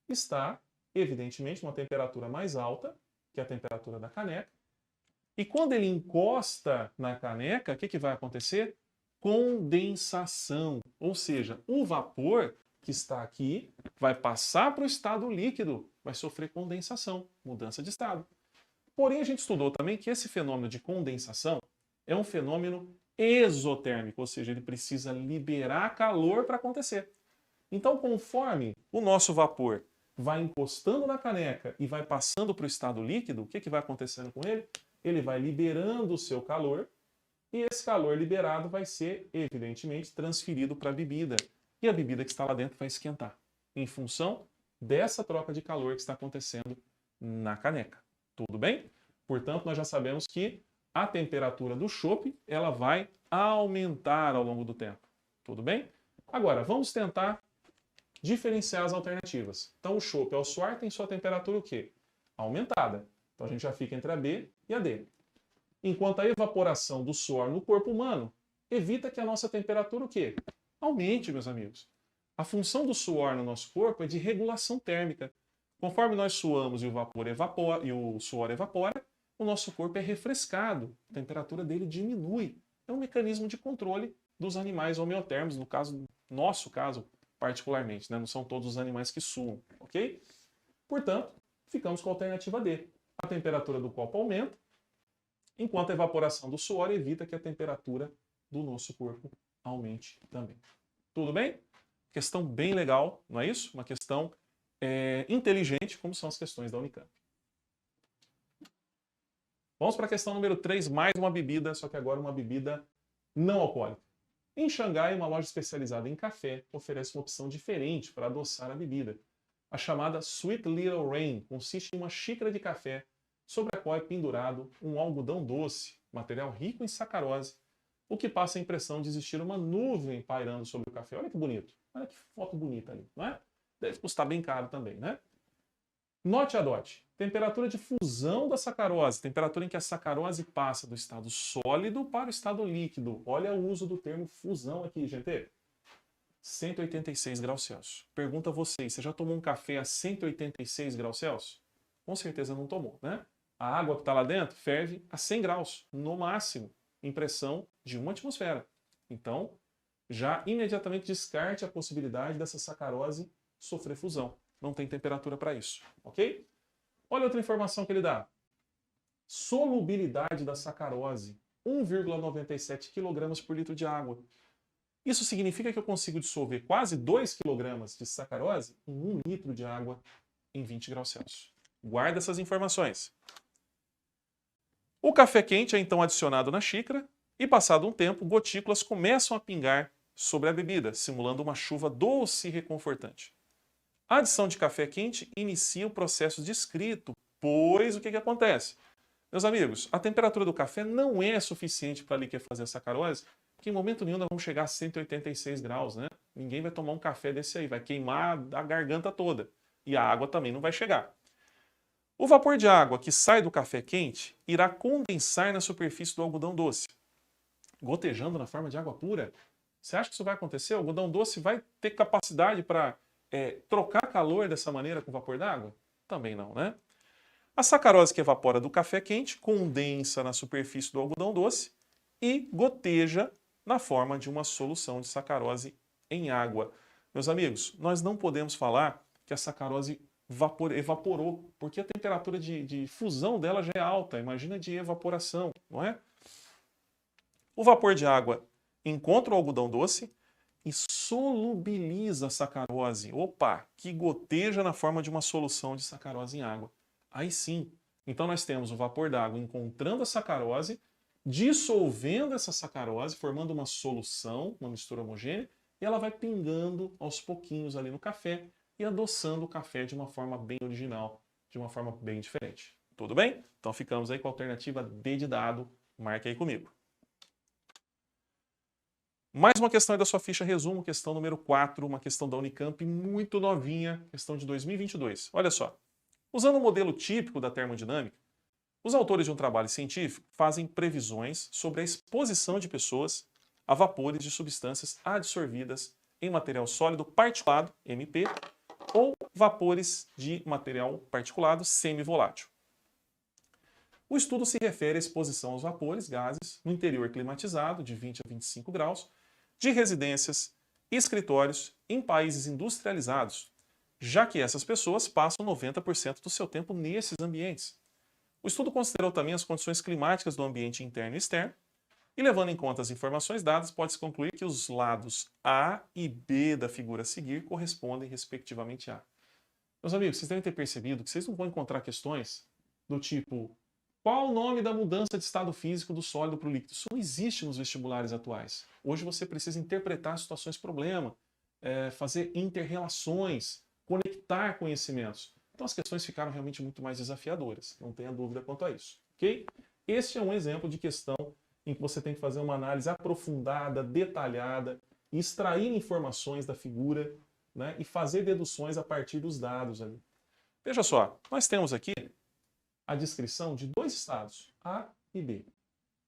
está, evidentemente, numa temperatura mais alta, que é a temperatura da caneca. E quando ele encosta na caneca, o que vai acontecer? Condensação. Ou seja, o vapor que está aqui vai passar para o estado líquido, vai sofrer condensação, mudança de estado. Porém, a gente estudou também que esse fenômeno de condensação é um fenômeno exotérmico, ou seja, ele precisa liberar calor para acontecer. Então, conforme o nosso vapor vai encostando na caneca e vai passando para o estado líquido, o que vai acontecendo com ele? Ele vai liberando o seu calor e esse calor liberado vai ser, evidentemente, transferido para a bebida. E a bebida que está lá dentro vai esquentar, em função dessa troca de calor que está acontecendo na caneca. Tudo bem? Portanto, nós já sabemos que a temperatura do chopp ela vai aumentar ao longo do tempo. Tudo bem? Agora, vamos tentar diferenciar as alternativas. Então, o chopp ao suar tem sua temperatura o quê? Aumentada. Então, a gente já fica entre a B e a D. Enquanto a evaporação do suor no corpo humano evita que a nossa temperatura o quê? Aumente, meus amigos. A função do suor no nosso corpo é de regulação térmica. Conforme nós suamos e o vapor evapora, e o suor evapora, o nosso corpo é refrescado, a temperatura dele diminui. É um mecanismo de controle dos animais homeotermos, no caso, nosso caso particularmente, né? Não são todos os animais que suam, ok? Portanto, ficamos com a alternativa D. A temperatura do copo aumenta, enquanto a evaporação do suor evita que a temperatura do nosso corpo aumente também. Tudo bem? Questão bem legal, não é isso? Uma questão inteligente, como são as questões da Unicamp. Vamos para a questão número 3, mais uma bebida, só que agora uma bebida não alcoólica. Em Xangai, uma loja especializada em café oferece uma opção diferente para adoçar a bebida. A chamada Sweet Little Rain consiste em uma xícara de café sobre a qual é pendurado um algodão doce, material rico em sacarose, o que passa a impressão de existir uma nuvem pairando sobre o café. Olha que bonito, olha que foto bonita ali, não é? Deve custar bem caro também, né? Note a dote. Temperatura de fusão da sacarose, temperatura em que a sacarose passa do estado sólido para o estado líquido. Olha o uso do termo fusão aqui, gente. 186 graus Celsius. Pergunta a vocês, você já tomou um café a 186 graus Celsius? Com certeza não tomou, né? A água que está lá dentro ferve a 100 graus, no máximo, em pressão de 1 atmosfera. Então, já imediatamente descarte a possibilidade dessa sacarose sofrer fusão. Não tem temperatura para isso, ok? Olha outra informação que ele dá. Solubilidade da sacarose, 1,97 kg por litro de água. Isso significa que eu consigo dissolver quase 2 kg de sacarose em 1 litro de água em 20 graus Celsius. Guarda essas informações. O café quente é então adicionado na xícara e, passado um tempo, gotículas começam a pingar sobre a bebida, simulando uma chuva doce e reconfortante. A adição de café quente inicia o processo descrito, pois o que acontece? Meus amigos, a temperatura do café não é suficiente para liquefazer a sacarose, porque em momento nenhum nós vamos chegar a 186 graus, né? Ninguém vai tomar um café desse aí, vai queimar a garganta toda. E a água também não vai chegar. O vapor de água que sai do café quente irá condensar na superfície do algodão doce, gotejando na forma de água pura. Você acha que isso vai acontecer? O algodão doce vai ter capacidade para trocar calor dessa maneira com o vapor d'água? Também não, né? A sacarose que evapora do café quente condensa na superfície do algodão doce e goteja na forma de uma solução de sacarose em água. Meus amigos, nós não podemos falar que a sacarose evaporou, porque a temperatura de fusão dela já é alta, imagina de evaporação, não é? O vapor de água encontra o algodão doce e solubiliza a sacarose. Opa, que goteja na forma de uma solução de sacarose em água. Aí sim. Então nós temos o vapor d'água encontrando a sacarose, dissolvendo essa sacarose, formando uma solução, uma mistura homogênea, e ela vai pingando aos pouquinhos ali no café e adoçando o café de uma forma bem original, de uma forma bem diferente. Tudo bem? Então ficamos aí com a alternativa D de dado. Marque aí comigo. Mais uma questão aí da sua ficha resumo, questão número 4, uma questão da Unicamp muito novinha, questão de 2022. Olha só, usando o modelo típico da termodinâmica, os autores de um trabalho científico fazem previsões sobre a exposição de pessoas a vapores de substâncias adsorvidas em material sólido particulado, MP, ou vapores de material particulado semivolátil. O estudo se refere à exposição aos vapores, gases, no interior climatizado, de 20 a 25 graus, de residências e escritórios em países industrializados, já que essas pessoas passam 90% do seu tempo nesses ambientes. O estudo considerou também as condições climáticas do ambiente interno e externo, e levando em conta as informações dadas, pode-se concluir que os lados A e B da figura a seguir correspondem respectivamente a. Meus amigos, vocês devem ter percebido que vocês não vão encontrar questões do tipo: qual o nome da mudança de estado físico do sólido para o líquido? Isso não existe nos vestibulares atuais. Hoje você precisa interpretar situações problema, fazer inter-relações, conectar conhecimentos. Então as questões ficaram realmente muito mais desafiadoras, não tenha dúvida quanto a isso, ok? Este é um exemplo de questão em que você tem que fazer uma análise aprofundada, detalhada, extrair informações da figura, né, e fazer deduções a partir dos dados ali. Veja só, nós temos aqui a descrição de dois estados, A e B.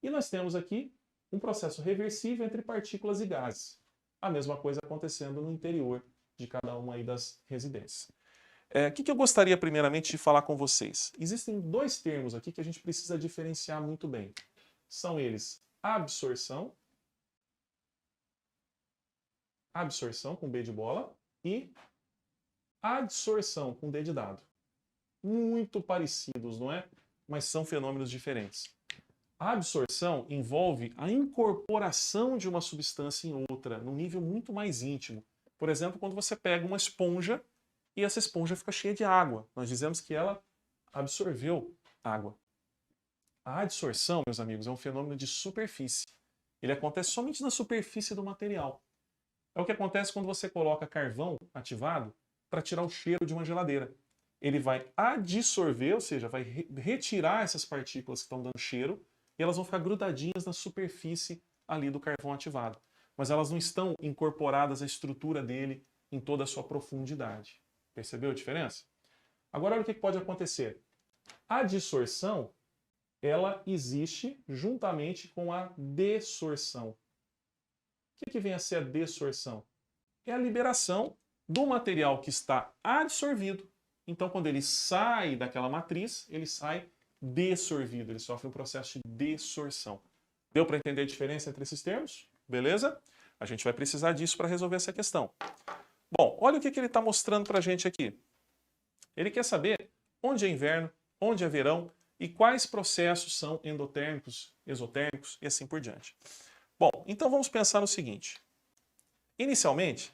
E nós temos aqui um processo reversível entre partículas e gases. A mesma coisa acontecendo no interior de cada uma aí das residências. O que eu gostaria primeiramente de falar com vocês? Existem dois termos aqui que a gente precisa diferenciar muito bem. São eles absorção com B de bola, e adsorção com D de dado. Muito parecidos, não é? Mas são fenômenos diferentes. A absorção envolve a incorporação de uma substância em outra, num nível muito mais íntimo. Por exemplo, quando você pega uma esponja e essa esponja fica cheia de água. Nós dizemos que ela absorveu água. A adsorção, meus amigos, é um fenômeno de superfície. Ele acontece somente na superfície do material. É o que acontece quando você coloca carvão ativado para tirar o cheiro de uma geladeira. Ele vai adsorver, ou seja, vai retirar essas partículas que estão dando cheiro e elas vão ficar grudadinhas na superfície ali do carvão ativado. Mas elas não estão incorporadas à estrutura dele em toda a sua profundidade. Percebeu a diferença? Agora, olha o que pode acontecer. A dissorção, ela existe juntamente com a dessorção. O que vem a ser a dessorção? É a liberação do material que está adsorvido. Então, quando ele sai daquela matriz, ele sai dessorvido, ele sofre um processo de dessorção. Deu para entender a diferença entre esses termos? Beleza? A gente vai precisar disso para resolver essa questão. Bom, olha o que ele está mostrando para a gente aqui. Ele quer saber onde é inverno, onde é verão e quais processos são endotérmicos, exotérmicos e assim por diante. Bom, então vamos pensar no seguinte. Inicialmente,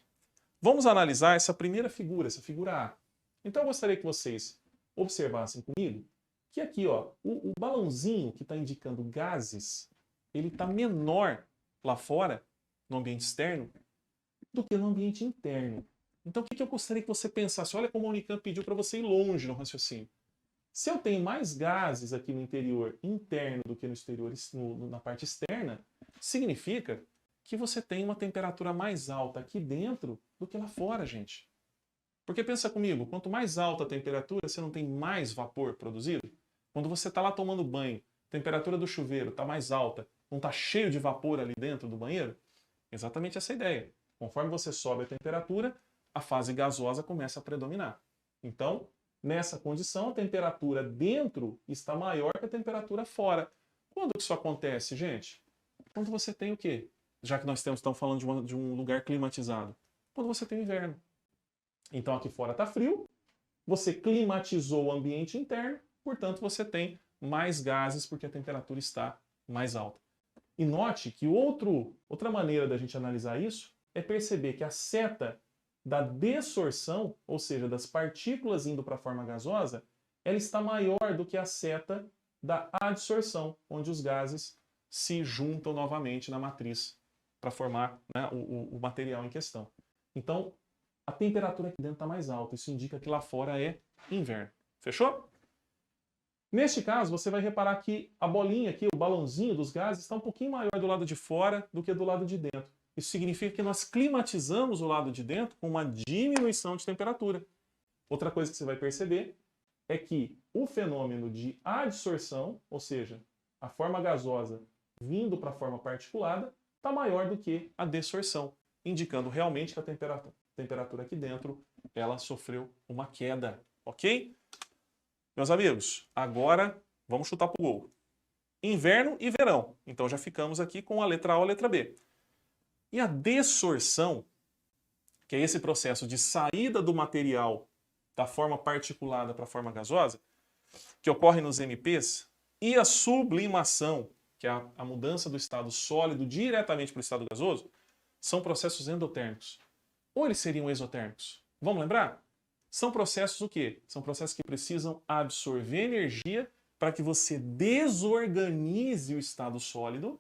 vamos analisar essa primeira figura, essa figura A. Então eu gostaria que vocês observassem comigo que aqui, ó, o balãozinho que está indicando gases, ele está menor lá fora, no ambiente externo, do que no ambiente interno. Então o que eu gostaria que você pensasse? Olha como a Unicamp pediu para você ir longe no raciocínio. Se eu tenho mais gases aqui no interior interno do que no exterior, na parte externa, significa que você tem uma temperatura mais alta aqui dentro do que lá fora, gente. Porque pensa comigo, quanto mais alta a temperatura, você não tem mais vapor produzido? Quando você está lá tomando banho, a temperatura do chuveiro está mais alta, não está cheio de vapor ali dentro do banheiro? Exatamente essa ideia. Conforme você sobe a temperatura, a fase gasosa começa a predominar. Então, nessa condição, a temperatura dentro está maior que a temperatura fora. Quando isso acontece, gente? Quando você tem o quê? Já que nós estamos falando de um lugar climatizado. Quando você tem inverno. Então aqui fora está frio, você climatizou o ambiente interno, portanto você tem mais gases porque a temperatura está mais alta. E note que outra maneira da gente analisar isso é perceber que a seta da dessorção, ou seja, das partículas indo para a forma gasosa, ela está maior do que a seta da adsorção, onde os gases se juntam novamente na matriz para formar, né, o material em questão. Então, a temperatura aqui dentro está mais alta. Isso indica que lá fora é inverno. Fechou? Neste caso, você vai reparar que a bolinha aqui, o balãozinho dos gases, está um pouquinho maior do lado de fora do que do lado de dentro. Isso significa que nós climatizamos o lado de dentro com uma diminuição de temperatura. Outra coisa que você vai perceber é que o fenômeno de adsorção, ou seja, a forma gasosa vindo para a forma particulada, está maior do que a dessorção, indicando realmente que a temperatura aqui dentro ela sofreu uma queda, ok? Meus amigos, agora vamos chutar para o gol. Inverno e verão. Então já ficamos aqui com a letra A ou a letra B. E a dessorção, que é esse processo de saída do material da forma particulada para a forma gasosa, que ocorre nos MPs, e a sublimação, que é a mudança do estado sólido diretamente para o estado gasoso, são processos endotérmicos. Ou eles seriam exotérmicos? Vamos lembrar? São processos o quê? São processos que precisam absorver energia para que você desorganize o estado sólido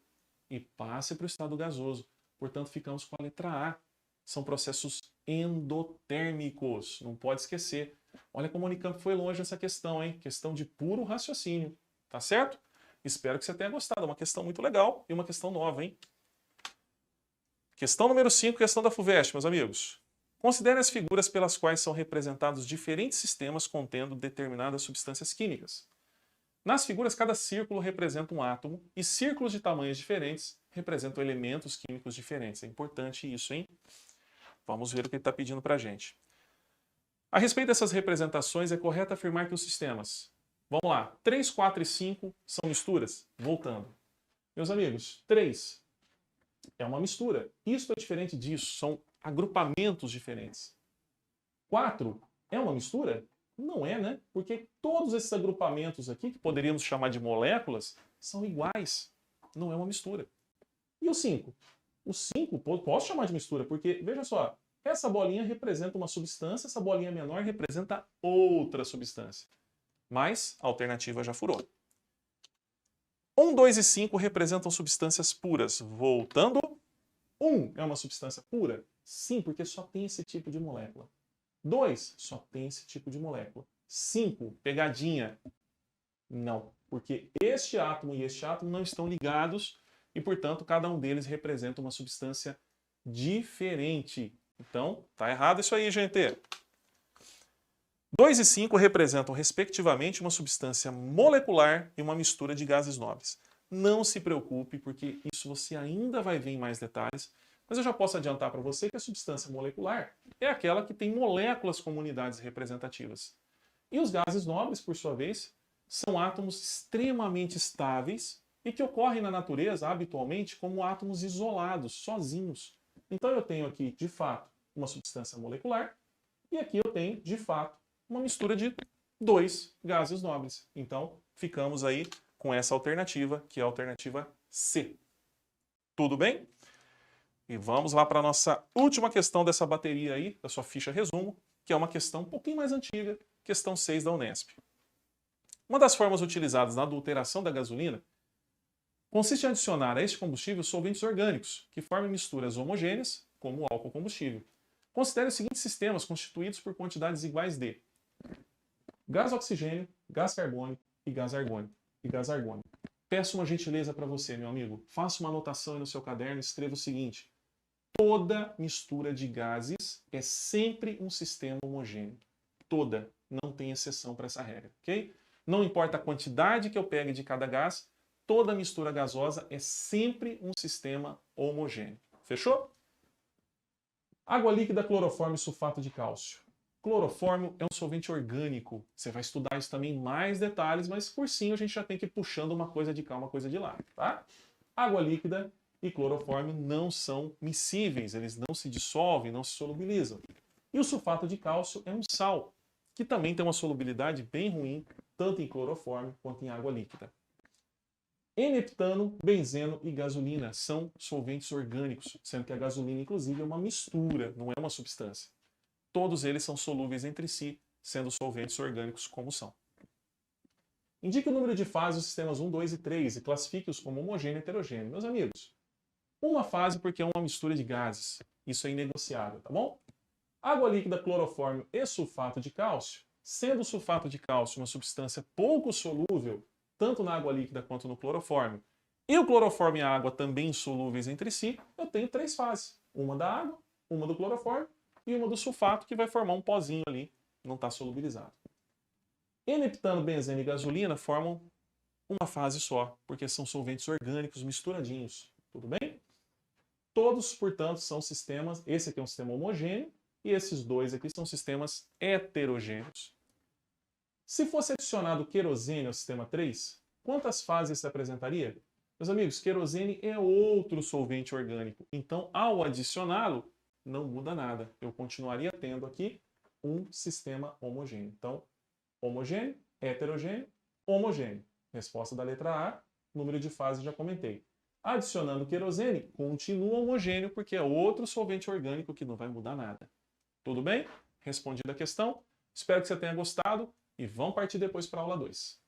e passe para o estado gasoso. Portanto, ficamos com a letra A. São processos endotérmicos. Não pode esquecer. Olha como a Unicamp foi longe nessa questão, hein? Questão de puro raciocínio. Tá certo? Espero que você tenha gostado. É uma questão muito legal e uma questão nova, hein? Questão número 5, questão da FUVEST, meus amigos. Considere as figuras pelas quais são representados diferentes sistemas contendo determinadas substâncias químicas. Nas figuras, cada círculo representa um átomo e círculos de tamanhos diferentes representam elementos químicos diferentes. É importante isso, hein? Vamos ver o que ele está pedindo para a gente. A respeito dessas representações, é correto afirmar que os sistemas... Vamos lá, 3, 4 e 5 são misturas? Voltando. Meus amigos, 3 é uma mistura. Isso é diferente disso, são agrupamentos diferentes. 4 é uma mistura? Não é, né? Porque todos esses agrupamentos aqui, que poderíamos chamar de moléculas, são iguais. Não é uma mistura. E o 5? O 5 posso chamar de mistura, porque, veja só, essa bolinha representa uma substância, essa bolinha menor representa outra substância. Mas a alternativa já furou. 1, 2 e 5 representam substâncias puras. Voltando, 1 é uma substância pura? Sim, porque só tem esse tipo de molécula. 2 só tem esse tipo de molécula. 5, pegadinha. Não, porque este átomo e este átomo não estão ligados e, portanto, cada um deles representa uma substância diferente. Então, tá errado isso aí, gente. 2 e 5 representam, respectivamente, uma substância molecular e uma mistura de gases nobres. Não se preocupe, porque isso você ainda vai ver em mais detalhes, mas eu já posso adiantar para você que a substância molecular é aquela que tem moléculas como unidades representativas. E os gases nobres, por sua vez, são átomos extremamente estáveis e que ocorrem na natureza, habitualmente, como átomos isolados, sozinhos. Então eu tenho aqui, de fato, uma substância molecular e aqui eu tenho, de fato, uma mistura de 2 gases nobres. Então, ficamos aí com essa alternativa, que é a alternativa C. Tudo bem? E vamos lá para a nossa última questão dessa bateria aí, da sua ficha resumo, que é uma questão um pouquinho mais antiga, questão 6 da Unesp. Uma das formas utilizadas na adulteração da gasolina consiste em adicionar a este combustível solventes orgânicos, que formam misturas homogêneas, como o álcool combustível. Considere os seguintes sistemas constituídos por quantidades iguais de gás oxigênio, gás carbônico e gás argônico. Peço uma gentileza para você, meu amigo. Faça uma anotação aí no seu caderno e escreva o seguinte. Toda mistura de gases é sempre um sistema homogêneo. Toda. Não tem exceção para essa regra, ok? Não importa a quantidade que eu pegue de cada gás, toda mistura gasosa é sempre um sistema homogêneo. Fechou? Água líquida, clorofórmio e sulfato de cálcio. Clorofórmio é um solvente orgânico. Você vai estudar isso também em mais detalhes, mas cursinho a gente já tem que ir puxando uma coisa de cá, uma coisa de lá, tá? Água líquida e clorofórmio não são miscíveis, eles não se dissolvem, não se solubilizam. E o sulfato de cálcio é um sal, que também tem uma solubilidade bem ruim, tanto em clorofórmio quanto em água líquida. N-heptano, benzeno e gasolina são solventes orgânicos, sendo que a gasolina, inclusive, é uma mistura, não é uma substância. Todos eles são solúveis entre si, sendo solventes orgânicos como são. Indique o número de fases dos sistemas 1, 2 e 3 e classifique-os como homogêneo e heterogêneo. Meus amigos, uma fase porque é uma mistura de gases. Isso é inegociável, tá bom? Água líquida, clorofórmio e sulfato de cálcio. Sendo o sulfato de cálcio uma substância pouco solúvel, tanto na água líquida quanto no clorofórmio, e o clorofórmio e a água também insolúveis entre si, eu tenho 3 fases. Uma da água, uma do clorofórmio e uma do sulfato, que vai formar um pozinho ali, não está solubilizado. N-heptano, benzeno e gasolina formam uma fase só, porque são solventes orgânicos misturadinhos. Tudo bem? Todos, portanto, são sistemas, esse aqui é um sistema homogêneo, e esses dois aqui são sistemas heterogêneos. Se fosse adicionado querosene ao sistema 3, quantas fases se apresentaria? Meus amigos, querosene é outro solvente orgânico, então ao adicioná-lo, não muda nada. Eu continuaria tendo aqui um sistema homogêneo. Então, homogêneo, heterogêneo, homogêneo. Resposta da letra A, número de fases já comentei. Adicionando querosene, continua homogêneo, porque é outro solvente orgânico que não vai mudar nada. Tudo bem? Respondida a questão. Espero que você tenha gostado e vamos partir depois para a aula 2.